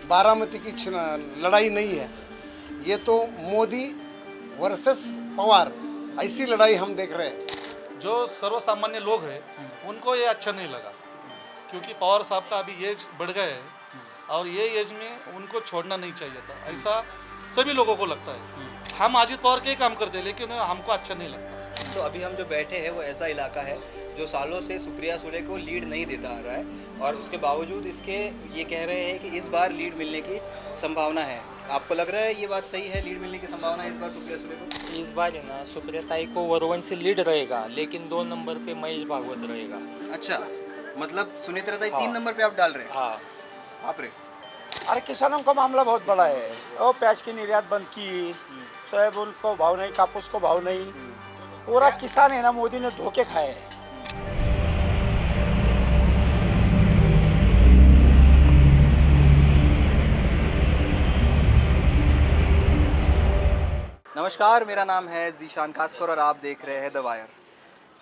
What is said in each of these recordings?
बारामती की लड़ाई नहीं है, ये तो मोदी वर्सेस पवार ऐसी लड़ाई हम देख रहे हैं। जो सर्वसामान्य लोग हैं उनको ये अच्छा नहीं लगा, क्योंकि पवार साहब का अभी एज बढ़ गया है और ये एज में उनको छोड़ना नहीं चाहिए था, ऐसा सभी लोगों को लगता है। हम अजित पवार के ही काम करते हैं, लेकिन हमको अच्छा नहीं लगता। तो अभी हम जो बैठे हैं वो ऐसा इलाका है जो सालों से सुप्रिया सुले को लीड नहीं देता आ रहा है, और उसके बावजूद इसके ये कह रहे हैं कि इस बार लीड मिलने की संभावना है। आपको लग रहा है ये बात सही है, लीड मिलने की संभावना है इस बार सुप्रिया सुले को? इस बार है ना, सुप्रिया ताई को वरवन से लीड रहेगा, लेकिन 2 नंबर पे महेश भागवत रहेगा। अच्छा, मतलब सुनेत्रा ताई हाँ। 3 नंबर पे आप डाल रहे हैं? हाँ, आप रे अरे किसानों का मामला बहुत बड़ा है। वो प्याज की निर्यात बंद की, सोयाबीन को भाव नहीं, कापूस को भाव नहीं, पूरा किसान है ना मोदी ने धोखे खाए हैं। नमस्कार, मेरा नाम है जीशान कास्कर और आप देख रहे हैं द वायर।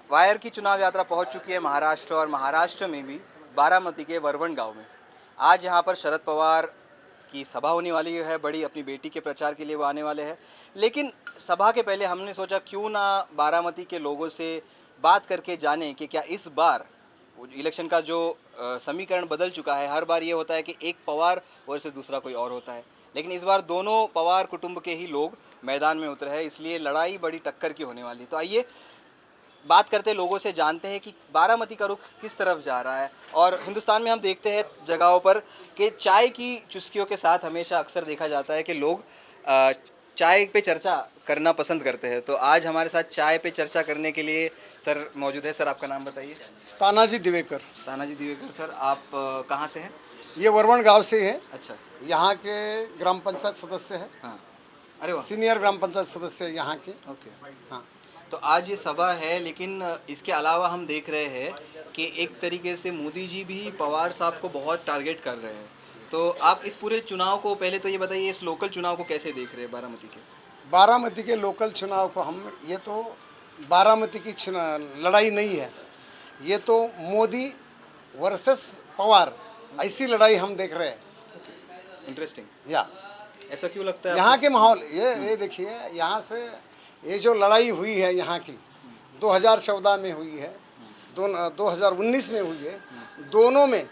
वायर की चुनाव यात्रा पहुंच चुकी है महाराष्ट्र, और महाराष्ट्र में भी बारामती के वरवण गांव में। आज यहां पर शरद पवार की सभा होने वाली है, बड़ी अपनी बेटी के प्रचार के लिए वो आने वाले हैं। लेकिन सभा के पहले हमने सोचा क्यों ना बारामती के लोगों से बात करके जानें कि क्या इस बार इलेक्शन का जो समीकरण बदल चुका है। हर बार ये होता है कि एक पवार वर्सेस दूसरा कोई और होता है, लेकिन इस बार दोनों पवार कुटुंब के ही लोग मैदान में उतरे हैं, इसलिए लड़ाई बड़ी टक्कर की होने वाली। तो आइए बात करते लोगों से, जानते हैं कि बारामती का रुख किस तरफ जा रहा है। और हिंदुस्तान में हम देखते हैं जगहों पर कि चाय की चुस्कियों के साथ हमेशा अक्सर देखा जाता है कि लोग चाय पे चर्चा करना पसंद करते हैं। तो आज हमारे साथ चाय पे चर्चा करने के लिए सर मौजूद है। सर, आपका नाम बताइए। तानाजी दिवेकर। तानाजी दिवेकर सर, आप कहाँ से हैं? ये वरवण गांव से है, अच्छा, यहाँ के ग्राम पंचायत सदस्य है, हाँ, अरे वाह, सीनियर ग्राम पंचायत सदस्य है यहाँ के। ओके। हाँ, तो आज ये सभा है, लेकिन इसके अलावा हम देख रहे हैं कि एक तरीके से मोदी जी भी पवार साहब को बहुत टारगेट कर रहे हैं। तो आप इस पूरे चुनाव को, पहले तो ये बताइए, इस लोकल चुनाव को कैसे देख रहे हैं बारामती के? बारामती के लोकल चुनाव को हम, ये तो बारामती की लड़ाई नहीं है, ये तो मोदी वर्सेस पवार ऐसी लड़ाई हम देख रहे हैं। इंटरेस्टिंग। या ऐसा क्यों लगता है यहाँ आपको? के माहौल ये देखिए, यहाँ से ये जो लड़ाई हुई है यहाँ की 2014 में हुई है, 2019 में हुई है, दोनों में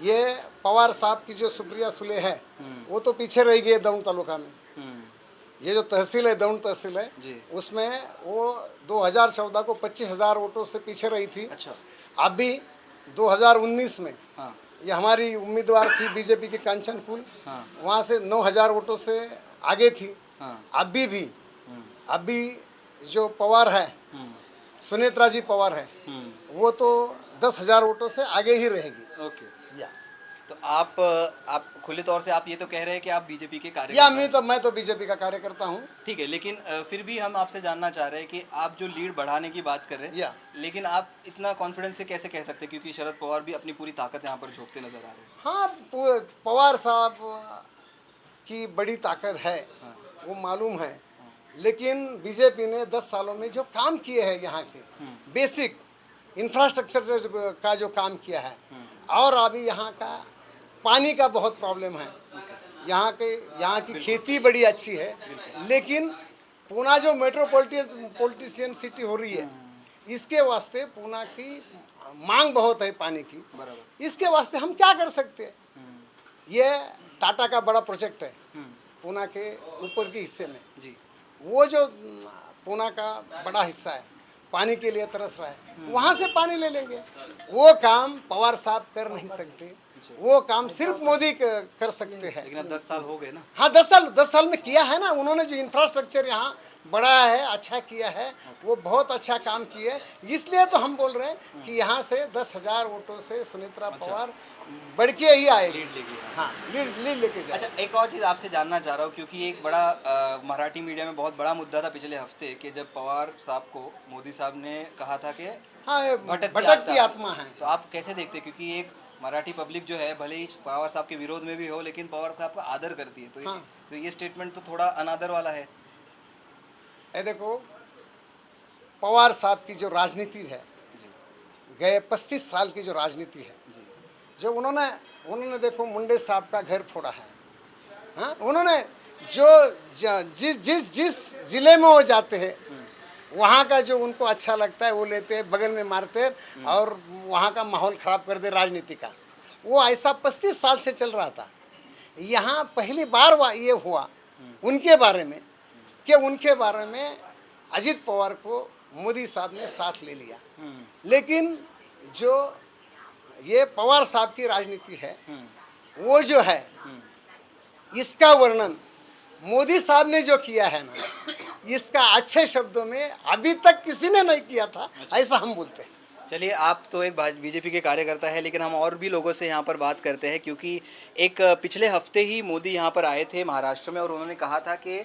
ये पवार साहब की जो सुप्रिया सुले है वो तो पीछे रह गई है दौंड तालुका में। ये जो तहसील है, दौंड तहसील है, उसमें वो 2014 को 25,000 वोटों से पीछे रही थी। अच्छा, अभी 2019 में हाँ, ये हमारी उम्मीदवार थी बीजेपी की कांचन फूल, हाँ, वहाँ से 9,000 वोटों से आगे थी। हाँ, अभी जो पवार है, सुनेत्रा जी पवार है, वो तो 10,000 वोटों से आगे ही रहेगी। ओके। या तो आप खुले तौर से आप ये तो कह रहे हैं कि आप बीजेपी के कार्यकर्ता हैं। मैं तो बीजेपी का कार्यकर्ता हूँ। ठीक है, लेकिन फिर भी हम आपसे जानना चाह रहे हैं कि आप जो लीड बढ़ाने की बात कर रहे हैं, या लेकिन आप इतना कॉन्फिडेंस से कैसे कह सकते हैं, क्योंकि शरद पवार भी अपनी पूरी ताकत यहाँ पर झोंकते नजर आ रहे हैं। हाँ, पवार साहब की बड़ी ताकत है, वो मालूम है, लेकिन बीजेपी ने 10 सालों में जो काम किए हैं यहाँ के बेसिक इंफ्रास्ट्रक्चर का जो काम किया है, और अभी यहाँ का पानी का बहुत प्रॉब्लम है। यहाँ की खेती बड़ी अच्छी है, लेकिन पूना जो मेट्रोपॉलिटन सिटी हो रही है, इसके वास्ते पूना की मांग बहुत है पानी की। इसके वास्ते हम क्या कर सकते हैं? ये टाटा का बड़ा प्रोजेक्ट है पूना के ऊपर के हिस्से में जी, वो जो पूना का बड़ा हिस्सा है, पानी के लिए तरस रहा है, वहाँ से पानी ले लेंगे। वो काम पवार साहब कर नहीं सकते, वो काम सिर्फ मोदी कर सकते हैं। लेकिन अब 10 साल हो गए ना। हाँ, 10 साल में किया है ना उन्होंने, जो इंफ्रास्ट्रक्चर यहाँ बढ़ाया है, अच्छा किया है, वो बहुत अच्छा काम किया है। इसलिए तो हम बोल रहे हैं कि यहाँ से 10,000 वोटों से सुनेत्रा पवार बढ़ के ही आएगी। लीड लेगी। हाँ, लीड लेके जाए। अच्छा, एक और चीज़ आपसे जानना चाह रहा हूँ, क्योंकि एक बड़ा मराठी मीडिया में बहुत बड़ा मुद्दा था पिछले हफ्ते कि जब पवार साहब को मोदी साहब ने कहा था कि हाँ, ये भटकती आत्मा है। तो आप कैसे देखते हैं, क्योंकि एक मराठी पब्लिक जो है भले ही पवार साहब के विरोध में भी हो, लेकिन पवार साहब का आदर करती है, तो हाँ। तो ये स्टेटमेंट तो थोड़ा अनादर वाला है। देखो, पवार साहब की जो राजनीति है, गए 35 साल की जो राजनीति है, जो उन्होंने उन्होंने देखो मुंडे साहब का घर फोड़ा है। हाँ, उन्होंने जो जिस जिस जिले में वो जाते हैं वहाँ का जो उनको अच्छा लगता है वो लेते हैं, बगल में मारते हैं और वहाँ का माहौल ख़राब कर दे राजनीति का। वो ऐसा 35 साल से चल रहा था। यहाँ पहली बार ये हुआ उनके बारे में कि उनके बारे में अजित पवार को मोदी साहब ने साथ ले लिया। लेकिन जो ये पवार साहब की राजनीति है वो जो है इसका वर्णन मोदी साहब ने जो किया है ना, इसका अच्छे शब्दों में अभी तक किसी ने नहीं किया था, ऐसा हम बोलते हैं। चलिए, आप तो एक बीजेपी के कार्यकर्ता है, लेकिन हम और भी लोगों से यहाँ पर बात करते हैं, क्योंकि एक पिछले हफ्ते ही मोदी यहाँ पर आए थे महाराष्ट्र में और उन्होंने कहा था कि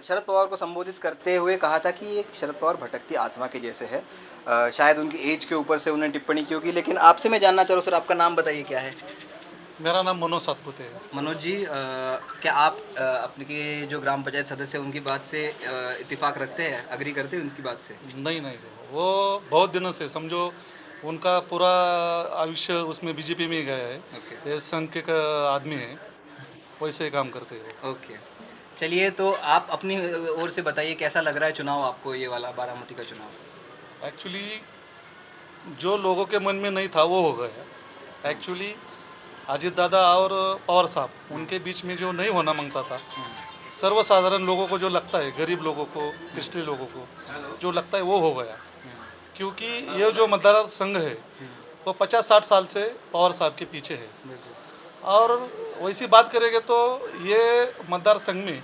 शरद पवार को संबोधित करते हुए कहा था कि एक शरद पवार भटकती आत्मा के जैसे है। शायद उनकी एज के ऊपर से उन्होंने टिप्पणी की होगी, लेकिन आपसे मैं जानना चाह रहा हूँ सर, आपका नाम बताइए क्या है? मेरा नाम मनोज सातपुते है। मनोज जी, क्या आप अपने के जो ग्राम पंचायत सदस्य हैं उनकी बात से इत्तेफाक रखते हैं, अग्री करते हैं उनकी बात से? नहीं नहीं, वो बहुत दिनों से समझो उनका पूरा आयुष्य उसमें बीजेपी में ही गया है। ये संघ के आदमी है, वैसे ही काम करते हैं। ओके, चलिए, तो आप अपनी ओर से बताइए कैसा लग रहा है चुनाव आपको, ये वाला बारामती का चुनाव? एक्चुअली जो लोगों के मन में नहीं था वो हो गया। एक्चुअली अजीत दादा और पवार साहब उनके बीच में जो नहीं होना मांगता था, सर्वसाधारण लोगों को जो लगता है, गरीब लोगों को, पिछड़े लोगों को जो लगता है वो हो गया। क्योंकि ये जो मतदार संघ है वो 50-60 साल से पवार साहब के पीछे है। और वैसी बात करेंगे तो ये मतदार संघ में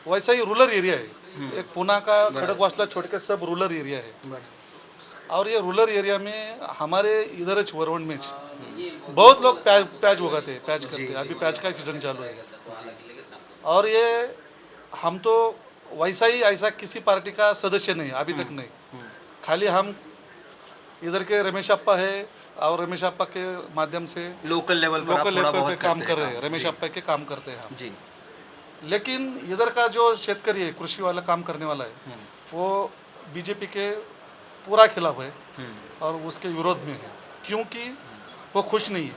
वैसा ही रूरल एरिया है। एक पुणे का खड़गवासला छोड़ के सब रूरल एरिया है। और ये रूरल एरिया में हमारे इधर वरवण में बहुत लोग प्याज उगाते हैं, प्याज करते हैं। अभी प्याज का सीजन चालू है। और ये हम तो वैसा ही ऐसा किसी पार्टी का सदस्य नहीं, अभी तक नहीं। खाली हम इधर के रमेश अप्पा है और रमेश अप्पा के माध्यम से लोकल लेवल पे काम कर रहे हैं। रमेश अप्पा के काम करते हैं हम जी। लेकिन इधर का जो शेतकरी है, कृषि वाला काम करने वाला है, वो बीजेपी के पूरा खिलाफ है और उसके विरोध में है। क्योंकि वो खुश नहीं है,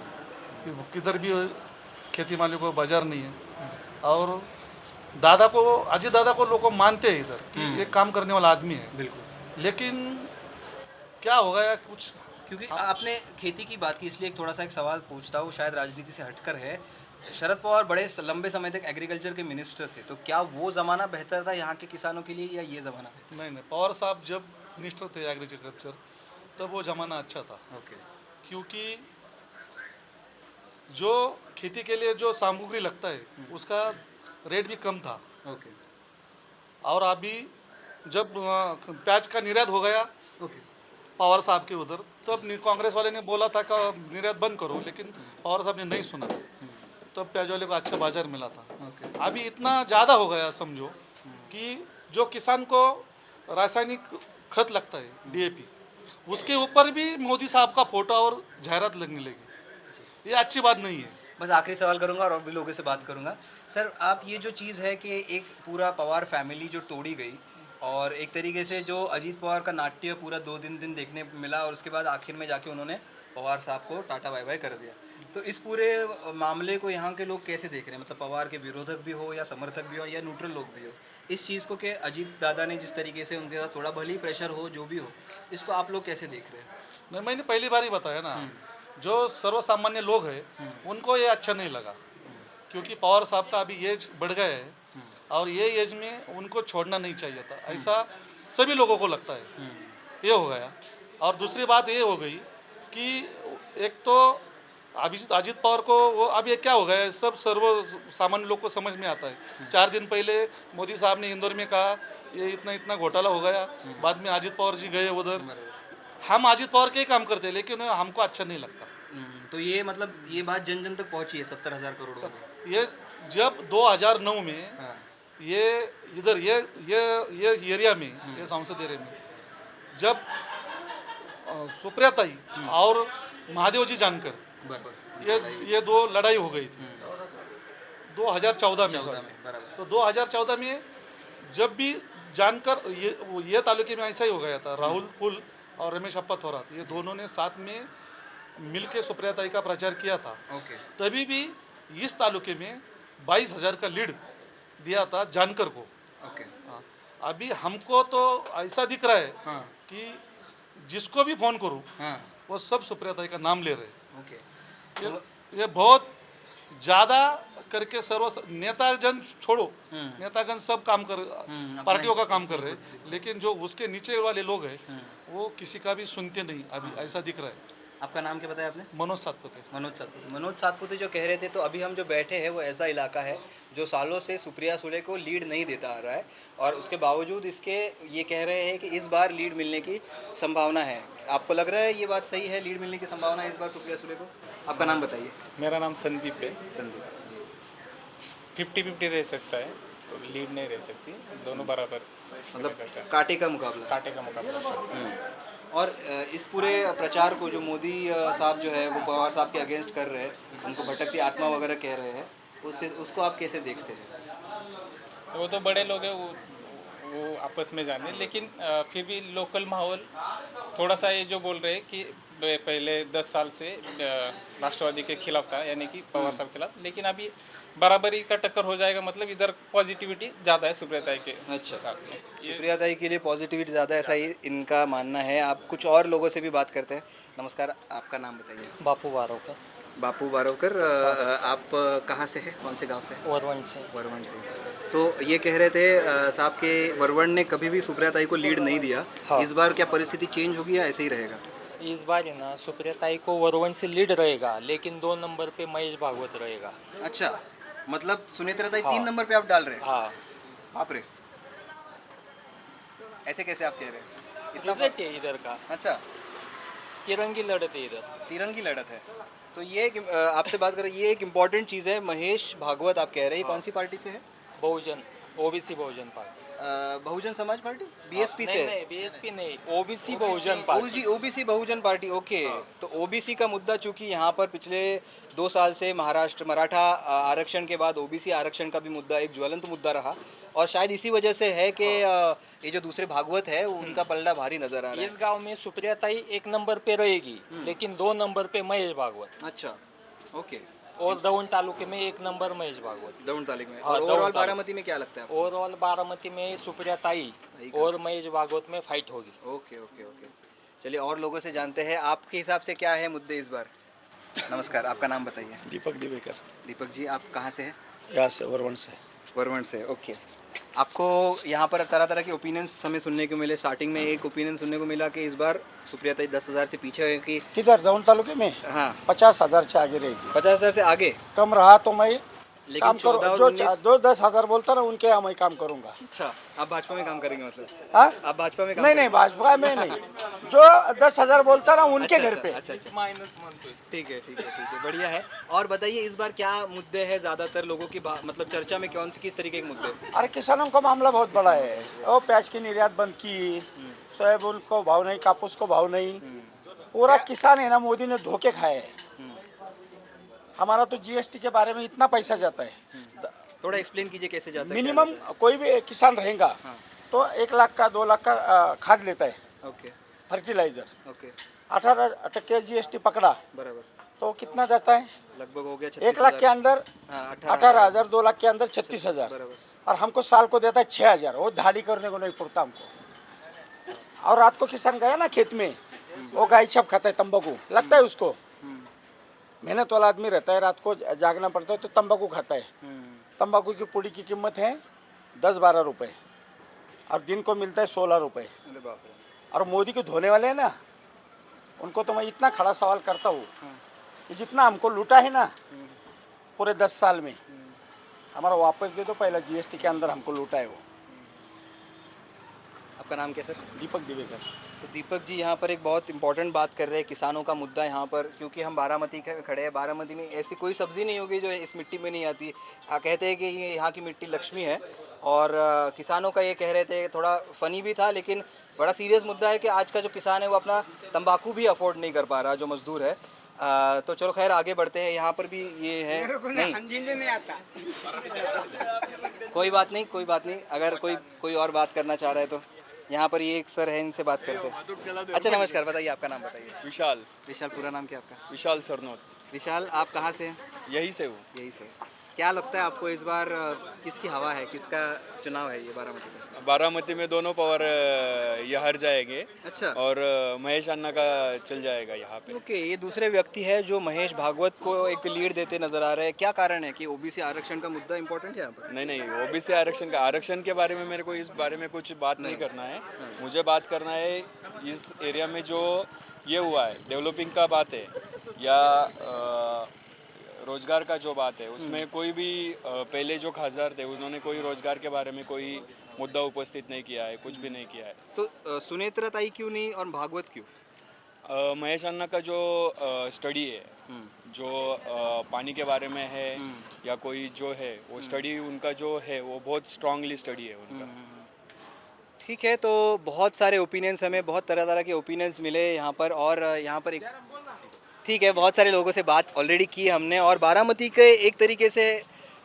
किधर भी खेती माली को बाजार नहीं है। और दादा को, अजीत दादा को लोग मानते हैं इधर कि ये काम करने वाला आदमी है। बिल्कुल। लेकिन क्या होगा या कुछ, क्योंकि आपने खेती की बात की, इसलिए थोड़ा सा एक सवाल पूछता हूँ, शायद राजनीति से हटकर है। शरद पवार बड़े लंबे समय तक एग्रीकल्चर के मिनिस्टर थे, तो क्या वो ज़माना बेहतर था यहाँ के किसानों के लिए या ये ज़माना? नहीं, पवार साहब जब मिनिस्टर थे एग्रीकल्चर तब वो ज़माना अच्छा था। ओके। क्योंकि जो खेती के लिए जो सामग्री लगता है उसका रेट भी कम था। ओके। और अभी जब प्याज का निर्यात हो गया पवार साहब के उधर, तब कांग्रेस वाले ने बोला था कि निर्यात बंद करो, लेकिन पवार साहब ने नहीं सुना। तब प्याज वाले को अच्छा बाजार मिला था। अभी इतना ज़्यादा हो गया समझो कि जो किसान को रासायनिक खत लगता है, DAP, उसके ऊपर भी मोदी साहब का फोटो और जाहिरात लगने लगी। ये अच्छी बात नहीं है। बस आखिरी सवाल करूंगा और भी लोगों से बात करूंगा। सर, आप ये जो चीज़ है कि एक पूरा पवार फैमिली जो तोड़ी गई और एक तरीके से जो अजीत पवार का नाट्य पूरा 2 दिन देखने मिला और उसके बाद आखिर में जाके उन्होंने पवार साहब को टाटा बाय बाय कर दिया, तो इस पूरे मामले को यहाँ के लोग कैसे देख रहे हैं? मतलब पवार के विरोधक भी हो या समर्थक भी हो या न्यूट्रल लोग भी हो, इस चीज़ को कि अजीत दादा ने जिस तरीके से उनके साथ थोड़ा भले ही प्रेशर हो, जो भी हो, इसको आप लोग कैसे देख रहे हैं? नहीं, मैंने पहली बार ही बताया ना, जो सर्वसामान्य लोग हैं उनको ये अच्छा नहीं लगा। क्योंकि पवार साहब का अभी एज बढ़ गया है और ये एज में उनको छोड़ना नहीं चाहिए था, ऐसा सभी लोगों को लगता है। ये हो गया। और दूसरी बात ये हो गई कि एक तो अजीत पवार को वो अभी क्या हो गया है, सब सर्व सामान्य लोग को समझ में आता है। 4 दिन पहले मोदी साहब ने इंदौर में कहा ये इतना घोटाला हो गया, बाद में अजीत पवार जी गए उधर। हम अजीत पवार के ही काम करते हैं, लेकिन हमको अच्छा नहीं लगता। तो ये मतलब ये बात जन जन तक पहुंची है 70,000 करोड़ में। ये जब 2009 में ये इधर ये एरिया में, ये संसद एरिया में, जब सुप्रिया ताई और महादेव जी जानकर ये 2 लड़ाई हो गई थी 2014 में। तो 2014 में जब भी जानकर ये तालुके में ऐसा ही हो गया था। राहुल कुल और रमेश अप्पा थोरात, ये दोनों ने साथ में मिल के सुप्रियाताई का प्रचार किया था, ओके तभी भी इस तालुके में 22,000 का लीड दिया था जानकर को। ओके हाँ, अभी हमको तो ऐसा दिख रहा है हाँ कि जिसको भी फोन करूं हाँ वो सब सुप्रियाताई का नाम ले रहे हैं। ओके ये बहुत ज़्यादा करके सर्व नेताजन छोड़ो, नेतागण सब काम कर पार्टियों का काम कर रहे हैं, लेकिन जो उसके नीचे वाले लोग हैं वो किसी का भी सुनते नहीं, अभी ऐसा दिख रहा है। आपका नाम क्या बताया आपने? मनोज सातपुते। मनोज सातपुते जो कह रहे थे, तो अभी हम जो बैठे हैं वो ऐसा इलाका है जो सालों से सुप्रिया सुले को लीड नहीं देता आ रहा है, और उसके बावजूद इसके ये कह रहे हैं कि इस बार लीड मिलने की संभावना है। आपको लग रहा है ये बात सही है, लीड मिलने की संभावना है इस बार सुप्रिया सुले को? आपका नाम बताइए। मेरा नाम संदीप है। संदीप जी। 50-50 रह सकता है, लीड नहीं रह सकती, दोनों बराबर मतलब रह सकता है। कांटे का मुकाबला। कांटे का मुकाबला। और इस पूरे प्रचार को जो मोदी साहब जो है वो पवार साहब के अगेंस्ट कर रहे हैं, उनको भटकती आत्मा वगैरह कह रहे हैं, उसको आप कैसे देखते हैं? वो तो बड़े लोग हैं, वो आपस में जाने, लेकिन फिर भी लोकल माहौल थोड़ा सा ये जो बोल रहे हैं कि पहले 10 साल से राष्ट्रवादी के खिलाफ था, यानी कि पवार साहब के खिलाफ, लेकिन अभी बराबरी का टक्कर हो जाएगा, मतलब इधर पॉजिटिविटी ज़्यादा है सुप्रियाताई के अच्छा। साथ में। ये सुप्रियाताई के लिए पॉजिटिविटी ज़्यादा है, ऐसा ही इनका मानना है। आप कुछ और लोगों से भी बात करते हैं। नमस्कार, आपका नाम बताइए। बापू बारोकर, बापू बारोकर, आप कहाँ से हैं, कौन से गांव से हैं? वरवंट से। वरवण से। तो ये कह रहे थे साहब के वरवण ने कभी भी सुप्रियाताई को लीड नहीं दिया। हाँ। इस बार क्या परिस्थिति चेंज होगी या ऐसे ही रहेगा? इस बार है ना सुप्रियाताई को वरवंट से लीड रहेगा, लेकिन 2 नंबर पे महेश भागवत रहेगा। अच्छा, मतलब सुनेत्राताई हाँ। 3 नंबर पे आप डाल रहे हैं? हाँ, बाप रे, ऐसे कैसे आप कह रहे हैं? इतना रिजल्ट है इधर का, अच्छा, तिरंगी लड़त है इधर। तिरंगी लड़त है। तो ये आपसे बात करें, ये एक इम्पॉर्टेंट चीज़ है। महेश भागवत आप कह रहे हैं, कौन सी पार्टी से है? बहुजन, ओबीसी बहुजन party. Bahujan Samaj party, BSP से? नहीं, बीएसपी नहीं, ओबीसी बहुजन पार्टी। ओबीसी बहुजन पार्टी, ओके। तो ओबीसी का मुद्दा चूंकि यहाँ पर पिछले 2 साल से महाराष्ट्र मराठा आरक्षण के बाद ओबीसी आरक्षण का भी मुद्दा एक ज्वलंत मुद्दा रहा, और शायद इसी वजह से है कि ये जो दूसरे भागवत है उनका पलड़ा भारी नजर आ रहा इस गांव में सुप्रियाताई 1 नंबर पे रहेगी, लेकिन 2 नंबर पे महेश भागवत, है। अच्छा, ओके। और दौंड तालुके में 1 नंबर महेश भागवत। दौंड तालुक में। हाँ, और दौंड ओवरऑल तालुक। बारामती में क्या लगता है आपको? ओवरऑल बारामती में सुप्रियाताई और महेश भागवत में फाइट होगी। ओके ओके ओके, चलिए और लोगों से जानते हैं, आपके हिसाब से क्या है मुद्दे इस बार? नमस्कार, आपका नाम बताइए। दीपक दिवेकर, दीपक जी, आप कहाँ से हैं? यहाँ से वरवण से। वरवण से, ओके। आपको यहाँ पर तरह तरह के ओपिनियंस हमें सुनने को मिले। स्टार्टिंग में एक ओपिनियन सुनने को मिला कि इस बार सुप्रियाताई 10,000 से पीछे है कि किधर दौन तालुके में हाँ 50,000 से आगे रहेगी। 50,000 से आगे। कम रहा तो मैं लेकिन काम 14 करूँ, और जो 19 जो 10,000 बोलता ना उनके यहाँ मैं काम करूँगा। अच्छा, आप भाजपा में काम करेंगे मतलब? हाँ, आप भाजपा में काम नहीं नहीं, भाजपा में नहीं, जो 10,000 बोलता ना उनके अच्छा, घर पे। अच्छा अच्छा, माइनस मंथ ठीक है ठीक है ठीक है, बढ़िया है। और बताइए इस बार क्या मुद्दे हैं ज़्यादातर लोगों की मतलब चर्चा में, कौन सी किस तरीके के मुद्दे? अरे किसानों का मामला बहुत बड़ा है। वो प्याज की निर्यात बंद की, सोयाबीन को भाव नहीं, कापूस को भाव नहीं, पूरा किसान है ना मोदी ने धोखे खाए हैं। हमारा तो जीएसटी के बारे में इतना पैसा जाता है, थोड़ा एक्सप्लेन कीजिए कैसे जाता है? मिनिमम कोई भी किसान रहेगा तो 1 लाख का 2 लाख का खाद लेता है, ओके फर्टिलाइजर। ओके, 18% जीएसटी पकड़ा बराबर, तो कितना जाता है? लगभग हो गया 1 लाख के अंदर 18,000, 2 लाख के अंदर 36,000, बराबर। और हमको साल को देता है 6,000। वो दाढ़ी करने को नहीं पड़ता हमको। और रात को किसान गया ना खेत में, वो गाय छप खाता है, तंबाकू लगता है उसको, मेहनत वाला आदमी रहता है, रात को जागना पड़ता है तो तंबाकू खाता है। तंबाकू की पुड़ी की कीमत है 10-12 रुपये, और दिन को मिलता है 16 रुपये। अरे बाप रे। और मोदी को धोने वाले हैं ना, उनको तो मैं इतना खड़ा सवाल करता हूँ कि जितना हमको लूटा है ना पूरे 10 साल में, हमारा वापस दे दो। पहला जीएसटी के अंदर हमको लूटा है वो। आपका नाम क्या सर? दीपक दिवेकर। तो दीपक जी यहाँ पर एक बहुत इंपॉर्टेंट बात कर रहे हैं, किसानों का मुद्दा यहाँ पर, क्योंकि हम बारामती खड़े हैं। बारामती में ऐसी कोई सब्ज़ी नहीं होगी जो इस मिट्टी में नहीं आती। कहते हैं कि ये यहाँ की मिट्टी लक्ष्मी है, और किसानों का ये कह रहे थे, थोड़ा फ़नी भी था लेकिन बड़ा सीरियस मुद्दा है कि आज का जो किसान है वो अपना तंबाकू भी अफोर्ड नहीं कर पा रहा, जो मज़दूर है। तो चलो खैर आगे बढ़ते हैं। यहाँ पर भी ये है, नहीं आता। कोई बात नहीं, कोई बात नहीं। अगर कोई और बात करना चाह रहा है तो यहाँ पर ये एक सर है, इनसे बात करते हैं। अच्छा नमस्कार, बताइए आपका नाम बताइए। विशाल विशाल, पूरा नाम क्या आपका? विशाल सरनोत, विशाल, आप कहाँ से हैं? यही से हूँ। यही से। क्या लगता है आपको इस बार किसकी हवा है, किसका चुनाव है ये बारामती में? बारामती में दोनों पावर ये हार जाएंगे अच्छा। और महेश अन्ना का चल जाएगा यहाँ पे। ओके, ये दूसरे व्यक्ति है जो महेश भागवत को एक लीड देते नजर आ रहे हैं। क्या कारण है कि ओबीसी आरक्षण का मुद्दा इंपॉर्टेंट है यहाँ पर? नहीं, ओबीसी आरक्षण के बारे में मेरे को इस बारे में कुछ बात नहीं करना है। मुझे बात करना है इस एरिया में जो ये हुआ है डेवलपिंग का बात है या रोजगार का जो बात है, उसमें कोई भी पहले जो खासदार थे उन्होंने कोई रोजगार के बारे में कोई मुद्दा उपस्थित नहीं किया है, कुछ भी नहीं किया है। तो सुनेत्रा ताई क्यों नहीं और भागवत क्यों? महेश अन्ना का जो स्टडी है, जो पानी के बारे में है या कोई जो है वो स्टडी उनका जो है वो बहुत स्ट्रांगली स्टडी है उनका। ठीक है, तो बहुत सारे ओपिनियंस, हमें बहुत तरह तरह के ओपिनियंस मिले यहाँ पर। और यहाँ पर एक ठीक है, बहुत सारे लोगों से बात ऑलरेडी की हमने और बारामती के एक तरीके से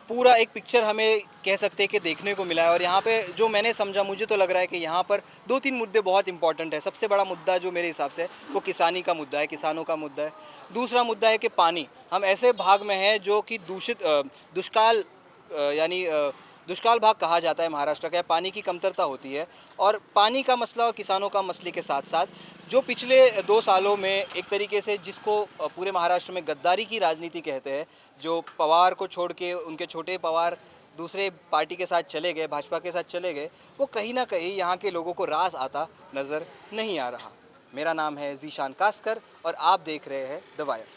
पूरा एक पिक्चर हमें कह सकते हैं कि देखने को मिला है। और यहाँ पे जो मैंने समझा, मुझे तो लग रहा है कि यहाँ पर 2-3 मुद्दे बहुत इंपॉर्टेंट है। सबसे बड़ा मुद्दा जो मेरे हिसाब से वो किसानी का मुद्दा है, किसानों का मुद्दा है। दूसरा मुद्दा है कि पानी, हम ऐसे भाग में हैं जो कि दुष्काल यानी दुष्काल भाग कहा जाता है महाराष्ट्र का, पानी की कमतरता होती है। और पानी का मसला और किसानों का मसले के साथ साथ जो पिछले 2 सालों में एक तरीके से जिसको पूरे महाराष्ट्र में गद्दारी की राजनीति कहते हैं, जो पवार को छोड़ के उनके छोटे पवार दूसरे पार्टी के साथ चले गए, भाजपा के साथ चले गए, वो कहीं ना कहीं यहाँ के लोगों को रास आता नज़र नहीं आ रहा। मेरा नाम है ज़ीशान कास्कर और आप देख रहे हैं द वायर।